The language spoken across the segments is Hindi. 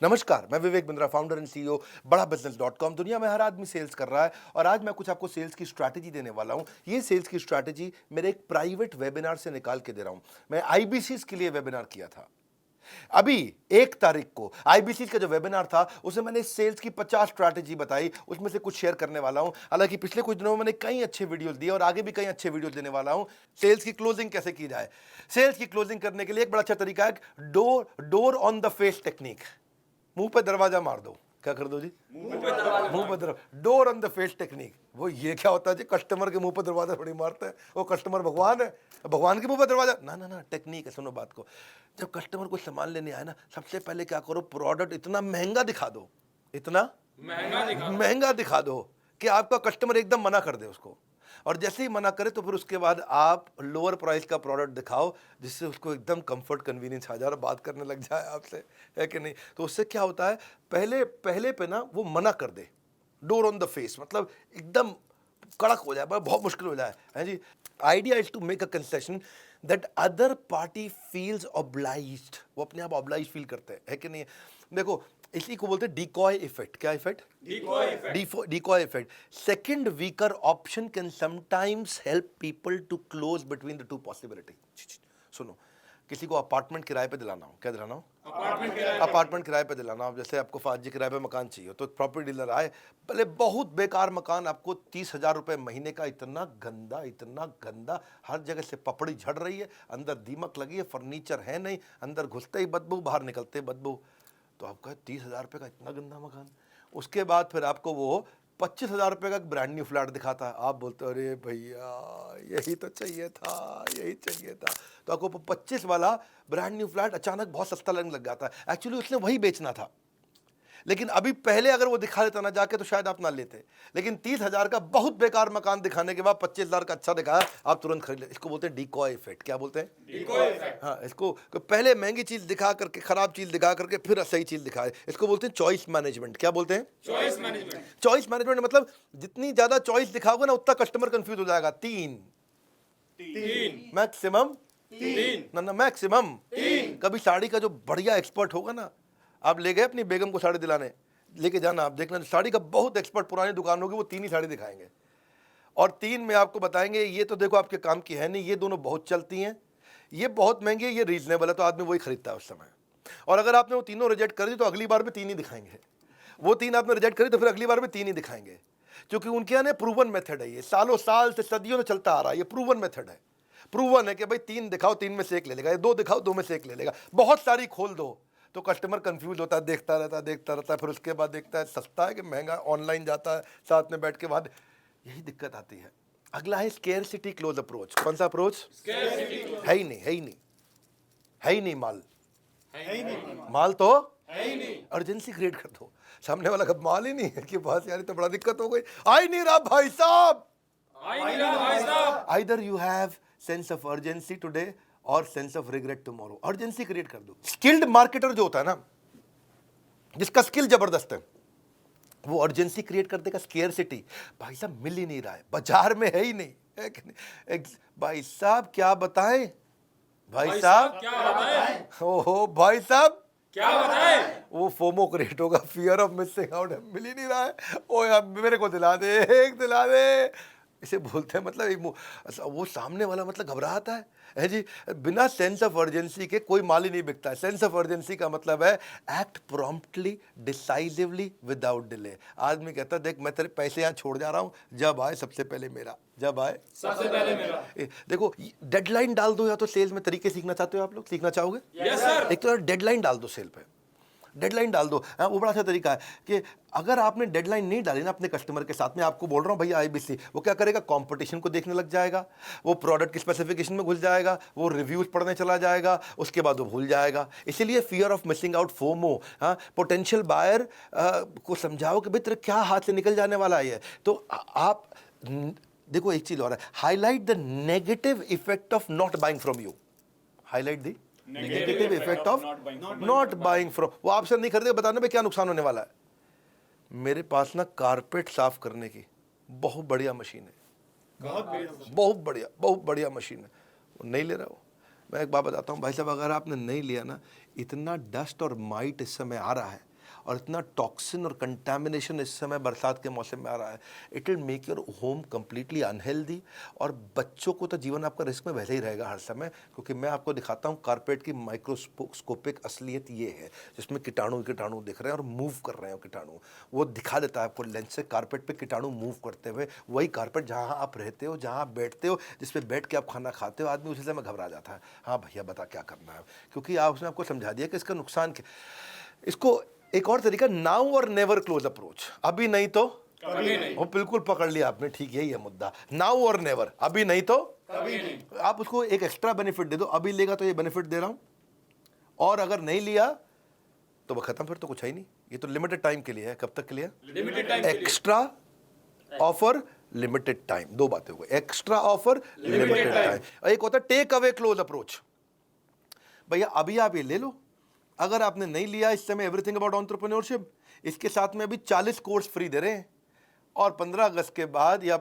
नमस्कार, मैं Vivek Bindra, founder and CEO बड़ा बिजनेस.com। दुनिया में हर आदमी सेल्स कर रहा है और आज मैं कुछ आपको सेल्स की स्ट्रैटेजी देने वाला हूं। ये सेल्स की स्ट्रैटेजी मेरे एक प्राइवेट वेबिनार से निकाल के दे रहा हूं। मैं आईबीसीएस के लिए वेबिनार किया था। अभी 1 तारीख को आईबीसीएस का जो वेबिनार था उसमें मैंने सेल्स की 50 स्ट्रैटेजी बताई, उसमें से कुछ शेयर करने वाला हूं। हालांकि पिछले कुछ दिनों में मैंने कई अच्छे वीडियोस दिए और आगे भी कई अच्छे वीडियोस देने वाला हूं। सेल्स की क्लोजिंग कैसे की जाए। सेल्स की क्लोजिंग करने के लिए एक बड़ा अच्छा तरीका है door on the face technique. मुंह पे दरवाजा मार दो। क्या कर दो जी? मुंह पे दरवाजा। Door on the face technique. वो ये क्या होता है जी? कस्टमर के मुंह पे दरवाजा थोड़ी मारते हैं। वो कस्टमर भगवान है, भगवान के मुंह पे दरवाजा ना ना ना। टेक्निक है, सुनो बात को। जब कस्टमर को सामान लेने आए ना, सबसे पहले क्या करो, प्रोडक्ट इतना महंगा दिखा दो, इतना महंगा दिखा दो कि आपका कस्टमर एकदम मना कर दे उसको। और जैसे ही मना करे तो फिर उसके बाद आप लोअर प्राइस का प्रोडक्ट दिखाओ जिससे उसको एकदम कंफर्ट कन्वीनियंस आ जाए और बात करने लग जाए आपसे, है कि नहीं? तो उससे क्या होता है, पहले पहले पे ना वो मना कर दे। डोर ऑन द फेस मतलब एकदम कड़क हो जाए, बहुत मुश्किल हो जाए, है जी। Idea is to make a concession that other party feels obliged. वो अपने आप ऑब्लाइज फील करते हैं, है कि नहीं? देखो, इसी को बोलते हैं डिकॉय इफेक्ट। क्या effect? Decoy effect. Second weaker option can sometimes help people to close between the two possibility. सुनो, किसी को अपार्टमेंट किराए पे दिलाना हो, क्या दिलाना हो? अपार्टमेंट किराए पे दिलाना हो। जैसे आपको 5G किराए पे मकान चाहिए तो प्रॉपर्टी डीलर आए, पहले बहुत बेकार मकान, आपको 30,000 रुपए महीने का, इतना गंदा, हर जगह से पपड़ी झड़ रही है, अंदर दीमक लगी है, फर्नीचर है नहीं, अंदर घुसते ही बदबू, बाहर निकलते ही बदबू। तो आपका 30,000 रुपये का इतना गंदा मकान। उसके बाद फिर आपको वो 25,000 रुपये का एक ब्रांड न्यू फ्लैट दिखाता है। आप बोलते हो अरे भैया यही तो चाहिए था, यही चाहिए था। तो आपको 25 वाला ब्रांड न्यू फ्लैट अचानक बहुत सस्ता लगने लग जाता है। एक्चुअली उसने वही बेचना था, लेकिन अभी पहले अगर वो दिखा देता ना जाके तो शायद आप ना लेते। लेकिन 30,000 का बहुत बेकार मकान दिखाने के बाद 25,000 का अच्छा दिखाया, आप तुरंत खरीद ले। इसको बोलते हैं डिकॉय इफेक्ट। क्या बोलते हैं? Decoy effect. हाँ, इसको पहले महंगी चीज दिखा करके, खराब चीज दिखा करके फिर सही चीज दिखाए। इसको बोलते हैं चॉइस मैनेजमेंट। क्या बोलते हैं? Choice management. चॉइस मैनेजमेंट मतलब जितनी ज्यादा चॉइस दिखाओगे ना उतना कस्टमर कंफ्यूज हो जाएगा। तीन मैक्सिमम, ना मैक्सिमम। कभी साड़ी का जो बढ़िया एक्सपर्ट होगा ना, आप ले गए अपनी बेगम को साड़ी दिलाने, लेके जाना, आप देखना साड़ी का बहुत एक्सपर्ट पुरानी दुकान होगी, वो 3 ही साड़ी दिखाएंगे और 3 में आपको बताएंगे ये तो देखो आपके काम की है नहीं, ये दोनों बहुत चलती हैं, ये बहुत महंगी है, ये रीजनेबल है। तो आदमी वही खरीदता है उस समय। और अगर आपने वो तीनों रिजेक्ट कर दी तो अगली बार भी 3 ही दिखाएंगे। वो 3 आपने रिजेक्ट करी तो फिर अगली बार भी 3 ही दिखाएंगे, क्योंकि उनके यहाँ प्रूवन मेथड है। ये सालों साल से, सदियों से चलता आ रहा है। ये प्रूवन मेथड है। प्रूवन है कि भाई 3 दिखाओ, 3 में से एक ले लेगा, 2 दिखाओ, 2 में से एक ले लेगा। बहुत सारी खोल दो तो कस्टमर कंफ्यूज होता है, देखता रहता है। फिर उसके बाद देखता है सस्ता है कि महंगा, ऑनलाइन जाता है, साथ में बैठ के बाद यही दिक्कत आती है। अगला है स्केर्सिटी क्लोज अप्रोच। कौन सा अप्रोच? है ही नहीं माल तो है ही नहीं। अर्जेंसी क्रिएट कर दो। सामने वाला का माल ही नहीं है कि बस यार तो बड़ा दिक्कत हो गई, आ ही नहीं रहा भाई साहब। Either you have sense of urgency today और sense of regret tomorrow. Urgency create कर दो। स्किल्ड मार्केटर जो होता है ना, जिसका स्किल जबरदस्त है, वो अर्जेंसी क्रिएट कर देगा। स्केर्सिटी, भाई साहब मिल ही नहीं रहा है, बाजार में है ही नहीं, है कि नहीं? भाई साहब क्या बताएं, भाई साहब क्या बताएं, ओहो भाई साहब क्या बताएं। वो फोमो क्रिएट होगा, फियर ऑफ मिसिंग आउट, मिल ही नहीं रहा है, ओ यार मेरे को दिला दे, एक दिला दे। इसे बोलते हैं मतलब वो सामने वाला मतलब घबराता है जी। बिना सेंस ऑफ अर्जेंसी के कोई माल ही नहीं बिकता है। सेंस ऑफ अर्जेंसी का मतलब है act promptly, decisively, without delay. आदमी कहता है देख मैं तेरे पैसे यहाँ छोड़ जा रहा हूँ, जब आए सबसे पहले मेरा, जब आए सबसे पहले मेरा। देखो डेडलाइन डाल दो, या तो सेल्स में तरीके सीखना चाहते हो आप लोग, सीखना चाहोगे? Yes sir. एक तो डेडलाइन डाल दो, सेल पे डेडलाइन डाल दो। हाँ, वो बड़ा अच्छा तरीका है कि अगर आपने डेडलाइन नहीं डाली ना अपने कस्टमर के साथ में, आपको बोल रहा हूँ भैया आईबीसी, वो क्या करेगा, कंपटीशन को देखने लग जाएगा, वो प्रोडक्ट की स्पेसिफिकेशन में घुस जाएगा, वो रिव्यूज पढ़ने चला जाएगा, उसके बाद वो भूल जाएगा। इसीलिए fear of missing out, FOMO. हाँ, पोटेंशियल बायर को समझाओ कि भाई तेरे क्या हाथ से निकल जाने वाला है। तो आप देखो एक चीज और है, highlight the negative effect of not buying from you. Highlight the negative effect of not buying from. वो आपसे नहीं खरीदे, बताने में क्या नुकसान होने वाला है। मेरे पास ना कारपेट साफ करने की बहुत बढ़िया मशीन है, बहुत बढ़िया मशीन है, वो नहीं ले रहा हो। मैं एक बात बताता हूँ भाई साहब, अगर आपने नहीं लिया ना, इतना डस्ट और माइट इस समय आ रहा है और इतना टॉक्सिन और कंटामिनेशन इस समय बरसात के मौसम में आ रहा है, it will make your home completely unhealthy. और बच्चों को तो जीवन आपका रिस्क में वैसे ही रहेगा हर समय, क्योंकि मैं आपको दिखाता हूँ कारपेट की माइक्रोस्कोपिक असलियत ये है, जिसमें कीटाणु दिख रहे हैं और मूव कर रहे हैं। कीटाणु वो दिखा देता है आपको लेंस से, कारपेट पे कीटाणु मूव करते हुए। वही कारपेट जहाँ आप रहते हो, जहाँ आप बैठते हो, जिस पे बैठ के आप खाना खाते हो, आदमी उसी समय घबरा जाता है, हाँ भैया बता क्या करना है, क्योंकि उसने आपको समझा दिया कि इसका नुकसान क्या। इसको एक और तरीका, नाउ और नेवर क्लोज अप्रोच, अभी नहीं तो कभी नहीं। वो बिल्कुल पकड़ लिया आपने, ठीक यही है मुद्दा, नाउ और नेवर, अभी नहीं तो कभी नहीं। आप उसको एक एक्स्ट्रा बेनिफिट दे दो, अभी लेगा तो ये बेनिफिट दे रहा हूं, और अगर नहीं लिया तो वो खत्म, फिर तो कुछ है ही नहीं। ये तो लिमिटेड टाइम के लिए है। कब तक के लिए? Limited time. Extra offer, limited time, दो बातें हो गई, एक्स्ट्रा ऑफर, लिमिटेड टाइम। एक होता है टेक अवे क्लोज अप्रोच, भैया अभी आप ये ले लो, अगर आपने नहीं लिया इस समय एवरीथिंग अबाउट एंटरप्रेन्योरशिप, इसके साथ में अभी 40 कोर्स फ्री दे रहे हैं, और 15 अगस्त के बाद या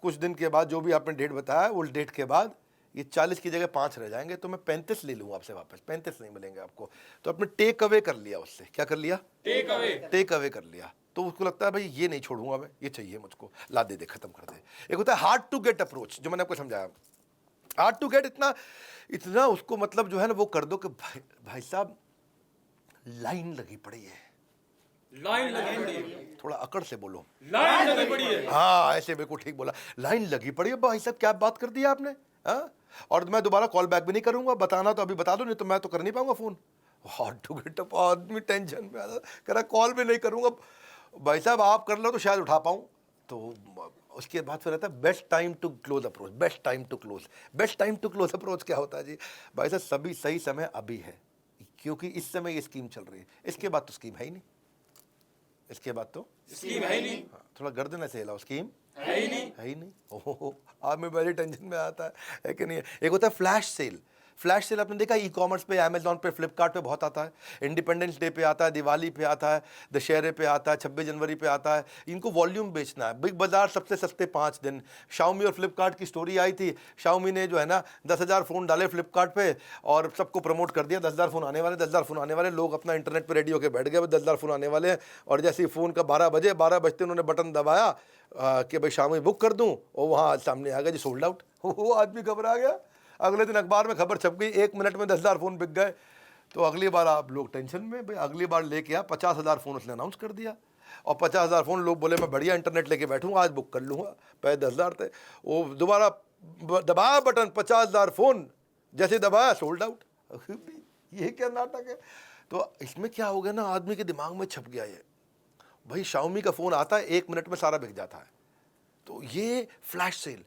कुछ दिन के बाद, जो भी आपने डेट बताया, उस डेट के बाद ये 40 की जगह 5 रह जाएंगे, तो मैं 35 ले लूँगा आपसे वापस, 35 नहीं मिलेंगे आपको। तो आपने टेक अवे कर लिया उससे, क्या कर लिया? टेक अवे कर लिया। तो उसको लगता है भाई ये नहीं छोड़ूंगा मैं, ये चाहिए मुझको, ला दे, खत्म कर दे। एक होता है हार्ड टू गेट अप्रोच, जो मैंने आपको समझाया। हार्ड टू गेट, इतना उसको मतलब जो है ना वो कर दो कि भाई साहब लाइन लगी पड़ी है, लाइन लगी पड़ी है, थोड़ा अकड़ से बोलो, लाइन लगी पड़ी है। हाँ ऐसे बिल्कुल ठीक बोला, लाइन लगी पड़ी है। भाई साहब क्या बात कर दी आपने, हाँ? और मैं दोबारा कॉल बैक भी नहीं करूंगा, बताना तो अभी बता दो, नहीं तो मैं तो कर नहीं पाऊंगा phone. Hard to get up, आदमी टेंशन में आता, कह रहा कॉल भी नहीं करूंगा। भाई साहब आप कर लो तो शायद उठा पाऊं। तो उसके बाद फिर रहता है best time to close approach. Best time to close, best time to close approach क्या होता है जी? भाई साहब सभी सही समय अभी है, क्योंकि इस समय ये स्कीम चल रही है, इसके बाद तो स्कीम है ही नहीं, इसके बाद तो स्कीम है ही नहीं। हाँ, थोड़ा गर्दन ऐसे हिलाओ, स्कीम है ही नहीं, है ही नहीं। ओहो, आप में बड़ी टेंशन में आता है कि नहीं? एक होता है फ्लैश सेल। फ्लैश सेल आपने देखा ई कॉमर्स पे, अमेजॉन पे, फ्लिपकार्ट पे बहुत आता है। इंडिपेंडेंस डे पे आता है, दिवाली पे आता है, दशहरे पे आता है, 26 जनवरी पे आता है। इनको वॉल्यूम बेचना है। बिग बाजार सबसे सस्ते 5 दिन। शाओमी और फ्लिपकार्ट की स्टोरी आई थी, शाओमी ने जो है ना 10,000 फ़ोन डाले फ्लिपकार्ट पे और सबको प्रमोट कर दिया, 10,000 फ़ोन आने वाले, 10,000 फ़ोन आने वाले। लोग अपना इंटरनेट पर रेडी होकर बैठ गए, 10,000 फ़ोन आने वाले हैं। और जैसे ही फ़ोन का 12 बजे, 12 बजते उन्होंने बटन दबाया कि भाई शाओमी बुक कर दूँ, और वहाँ सामने आ गया जी सोल्ड आउट। वो आदमी घबरा गया। अगले दिन अखबार में खबर छप गई, 1 मिनट में 10,000 फ़ोन बिक गए। तो अगली बार आप लोग टेंशन में, भाई अगली बार लेके आ, 50,000 फ़ोन उसने अनाउंस कर दिया, और 50,000 फ़ोन लोग बोले मैं बढ़िया इंटरनेट लेके बैठूंगा, आज बुक कर लूँगा। पहले 10,000 थे, वो दोबारा दबाया बटन, 50,000 फ़ोन, जैसे दबाया सोल्ड आउट। ये क्या नाटक है? तो इसमें क्या हो गया ना, आदमी के दिमाग में छप गया ये, भाई शाओमी का फ़ोन आता है 1 मिनट में सारा बिक जाता है। तो ये फ्लैश सेल,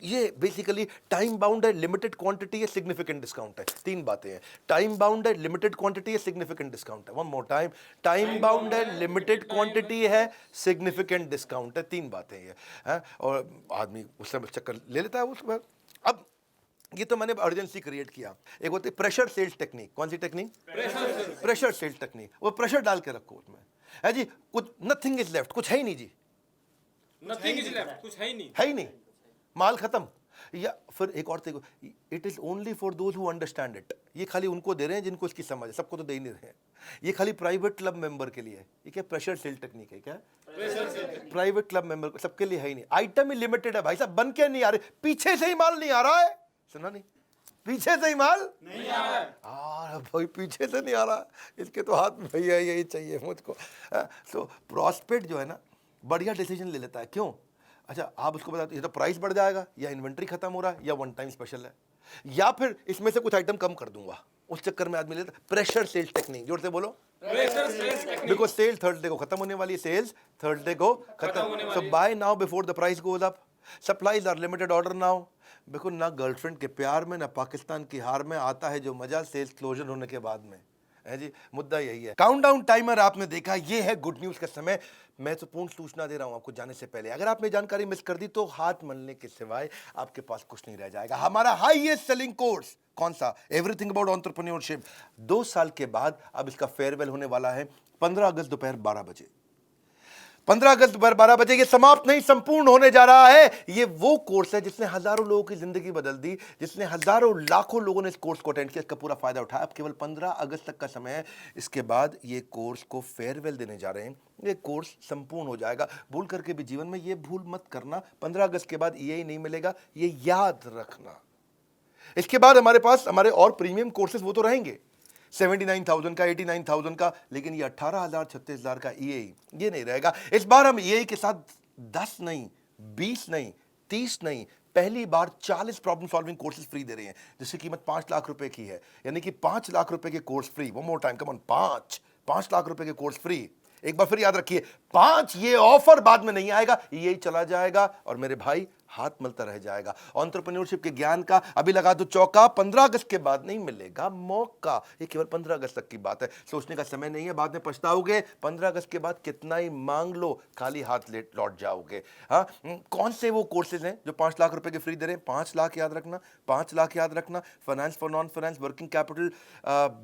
ये बेसिकली टाइम बाउंड है, लिमिटेड क्वांटिटी है, सिग्निफिकेंट डिस्काउंट है। 3 बातें हैं, टाइम बाउंड है, लिमिटेड क्वांटिटी है, सिग्निफिकेंट डिस्काउंट है। One more time, time bound है, लिमिटेड क्वांटिटी है, सिग्निफिकेंट डिस्काउंट है। 3 बातें ये हैं, और आदमी उस समय चक्कर ले लेता है उसमें। अब ये तो मैंने अर्जेंसी क्रिएट किया। एक होती है प्रेशर सेल्स टेक्निक। कौन सी टेक्निक? Pressure sales technique. वो प्रेशर डाल के रखो उसमें, है जी, कुछ नथिंग इज लेफ्ट, कुछ है ही नहीं जी, नथिंग इज लेफ्ट, कुछ है ही नहीं, है ही नहीं, माल खत्म। या फिर एक और देखो, it is only for those who understand it. ये खाली उनको दे रहे हैं जिनको इसकी समझ है, सबको तो दे ही नहीं रहे हैं। ये खाली प्राइवेट क्लब मेंबर के लिए है। ये क्या प्रेशर सेल टेक्निक है? क्या प्राइवेट क्लब मेंबर, सबके लिए है ही नहीं। आइटम ही लिमिटेड है भाई साहब, बन के नहीं आ रहे, पीछे से ही माल नहीं आ रहा है। सुना नहीं? पीछे से ही माल नहीं आ रहा है। भाई पीछे से नहीं आ रहा, इसके तो हाथ में भैया यही चाहिए मुझको। तो प्रॉस्पेक्ट जो है ना बढ़िया डिसीजन ले लेता है। क्यों? अच्छा आप उसको बता, ये तो प्राइस बढ़ जाएगा, या इन्वेंट्री खत्म हो रहा है, या वन टाइम स्पेशल है, या फिर इसमें से कुछ आइटम कम कर दूंगा। उस चक्कर में आदमी लेता है प्रेशर सेल्स टेक्निक। जोर से बोलो, pressure sales technique. Because sale Thursday को खत्म होने वाली है, सेल्स थर्सडे को खत्म। So buy now before the price goes up, supplies are limited, order now. बिल्कुल ना गर्लफ्रेंड के प्यार में, ना पाकिस्तान की हार में आता है जो मजा सेल्स क्लोजर होने के बाद में, है जी। मुद्दा यही है। काउंटडाउन टाइमर आपने देखा, ये है गुड न्यूज का समय। मैं तो पूर्ण सूचना दे रहा हूं आपको जाने से पहले, अगर आपने जानकारी मिस कर दी तो हाथ मलने के सिवाय आपके पास कुछ नहीं रह जाएगा। हमारा हाईएस्ट सेलिंग कोर्स कौन सा? Everything about entrepreneurship. 2 साल के बाद अब इसका फेयरवेल होने वाला है 15 अगस्त दोपहर 12 बजे। 15 अगस्त दोपहर 12 बजे ये समाप्त नहीं संपूर्ण होने जा रहा है। ये वो कोर्स है जिसने हजारों लोगों की जिंदगी बदल दी, जिसने हजारों लाखों लोगों ने इस कोर्स को अटेंड किया, इसका पूरा फायदा उठाया। अब केवल 15 अगस्त तक का समय है, इसके बाद ये कोर्स को फेयरवेल देने जा रहे हैं। ये कोर्स संपूर्ण हो जाएगा। भूल करके भी जीवन में ये भूल मत करना, 15 अगस्त के बाद ये नहीं मिलेगा, ये याद रखना। इसके बाद हमारे पास हमारे और प्रीमियम कोर्सेज वो तो रहेंगे 79,000 का, 89,000 का, लेकिन ये 18,000 36,000 का EAE ये नहीं रहेगा। इस बार हम EAE के साथ 10 नहीं, 20 नहीं, 30 नहीं, पहली बार 40 प्रॉब्लम सॉल्विंग कोर्सेज फ्री दे रहे हैं, जिसकी कीमत 5 लाख रुपए की है। यानी कि 5 लाख रुपए के course free. One more time, come on, 5 lakh रुपए के कोर्स फ्री। एक बार फिर याद रखिए, 5, ये ऑफर बाद में नहीं आएगा, यही चला जाएगा और मेरे भाई हाथ मलता रह जाएगा। एंटरप्रेन्योरशिप के ज्ञान का अभी लगा दो चौका, 15 अगस्त के बाद नहीं मिलेगा मौका। ये केवल 15 अगस्त तक की बात है, सोचने का समय नहीं है, बाद में पछताओगे। 15 अगस्त के बाद कितना ही मांग लो, खाली हाथ लौट जाओगे। हाँ, कौन से वो कोर्सेज हैं जो 5 लाख रुपए के फ्री दे रहे हैं? 5 लाख याद रखना, 5 लाख याद रखना। Finance for non finance, working capital,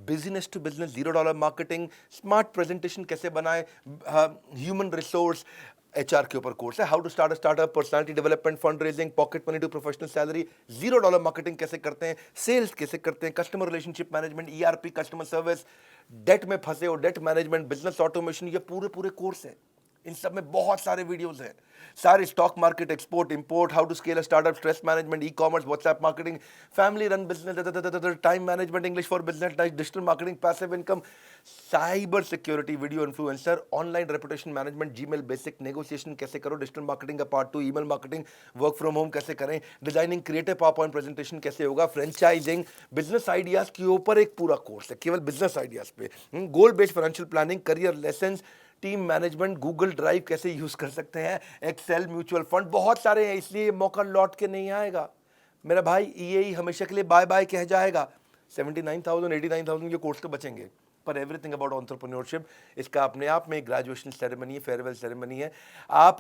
business to business, $0 marketing, smart presentation कैसे बनाए, ह्यूमन रिसोर्स, HR के ऊपर कोर्स है, how to start a startup, personality development, fund raising, pocket money to professional salary, $0 marketing कैसे करते हैं, सेल्स कैसे करते हैं, customer relationship management, ERP, customer service, debt में फंसे हो, डेट मैनेजमेंट, बिजनेस ऑटोमेशन, ये पूरे कोर्स है। इन सब में बहुत सारे वीडियोस हैं, सारे stock market, export import, how to scale a startup, stress management, ecommerce, WhatsApp marketing, family run business, time management, English for business, digital marketing, passive income, cyber security, video influencer, online reputation management, Gmail basic, negotiation कैसे करो, डिजिटल मार्केटिंग का part 2, email marketing, work from home कैसे करें, डिजाइनिंग क्रिएटिव पावरपॉइंट प्रेजेंटेशन कैसे होगा, फ्रेंचाइजिंग, बिजनेस आइडियाज के ऊपर एक पूरा कोर्स है, केवल बिजनेस आइडियाज पे, गोल based financial planning, career lesson, team management, Google drive कैसे यूज कर सकते हैं, एक्सेल, म्यूचुअल फंड, बहुत सारे हैं। इसलिए मौका लौट के नहीं आएगा मेरा भाई, EAE हमेशा के लिए बाय बाय कह जाएगा। 79,000 89,000 के कोर्स तो बचेंगे, पर एवरीथिंग अबाउट एंटरप्रेन्योरशिप, इसका अपने आप में ग्रेजुएशन सेरेमनी है, फेयरवेल सेरेमनी है। आप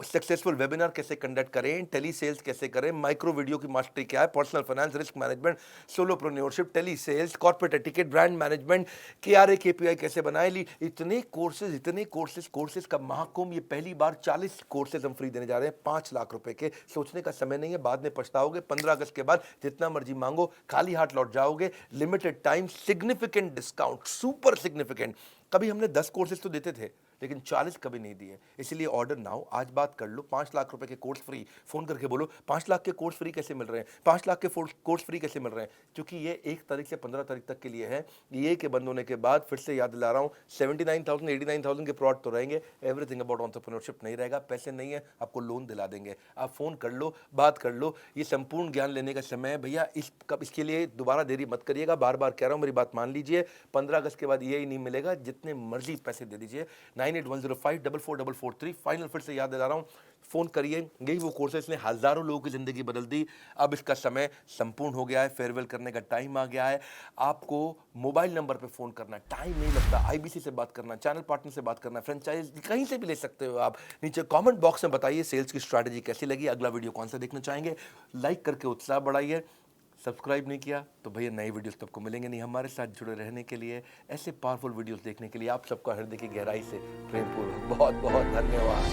सक्सेसफुल वेबिनार कैसे कंडक्ट करें, टेली सेल्स कैसे करें, माइक्रो वीडियो की मास्टरी क्या है, personal finance, risk management, solopreneurship, telesales, corporate etiquette, brand management, KRA KPI कैसे बनाए ली, इतने कोर्सेज का महाकुंभ। ये पहली बार 40 कोर्सेज हम फ्री देने जा रहे हैं, 5 लाख रुपए के। सोचने का समय नहीं है, बाद में पछताओगे। 15 अगस्त के बाद जितना मर्जी मांगो, खाली हाथ लौट जाओगे। Limited time, significant discount, super significant. कभी हमने 10 कोर्सेज तो देते थे, लेकिन 40 कभी नहीं दिए। इसलिए ऑर्डर नाउ, आज बात कर लो। 5 लाख रुपए के कोर्स फ्री, फोन करके बोलो 5 लाख के कोर्स फ्री कैसे मिल रहे हैं, 5 लाख के कोर्स फ्री कैसे मिल रहे हैं। क्योंकि ये 1 तारीख से 15 तारीख तक के लिए है। ये के बंद होने के बाद फिर से याद दिला रहा हूँ, 79,000 89,000 के प्रोडक्ट तो रहेंगे, एवरीथिंग अबाउट एंटरप्रेन्योरशिप नहीं रहेगा। पैसे नहीं है, आपको लोन दिला देंगे। आप फोन कर लो, बात कर लो। ये संपूर्ण ज्ञान लेने का समय है भैया। इसके लिए दोबारा देरी मत करिएगा, बार बार कह रहा हूँ, मेरी बात मान लीजिए। 15 अगस्त के बाद ये ही नहीं मिलेगा, जितने मर्जी पैसे दे दीजिए। 9810544443, फाइनल फिर से याद दिला रहा हूँ, फोन करिए। यही वो कोर्स है, इसने हजारों लोगों की जिंदगी बदल दी। अब इसका समय संपूर्ण हो गया है, फेयरवेल करने का टाइम आ गया है। आपको मोबाइल नंबर पे फोन करना, टाइम नहीं लगता। IBC से बात करना, चैनल पार्टनर से बात करना, फ्रेंचाइज कहीं से भी ले सकते हो आप। नीचे कमेंट बॉक्स में बताइए सेल्स की स्ट्रैटेजी कैसी लगी, अगला वीडियो कौन सा देखना चाहेंगे। लाइक करके उत्साह बढ़ाइए। सब्सक्राइब नहीं किया तो भैया नई वीडियोस तब को मिलेंगे नहीं। हमारे साथ जुड़े रहने के लिए, ऐसे पावरफुल वीडियोस देखने के लिए आप सबका हृदय की गहराई से प्रेमपूर्वक बहुत बहुत धन्यवाद।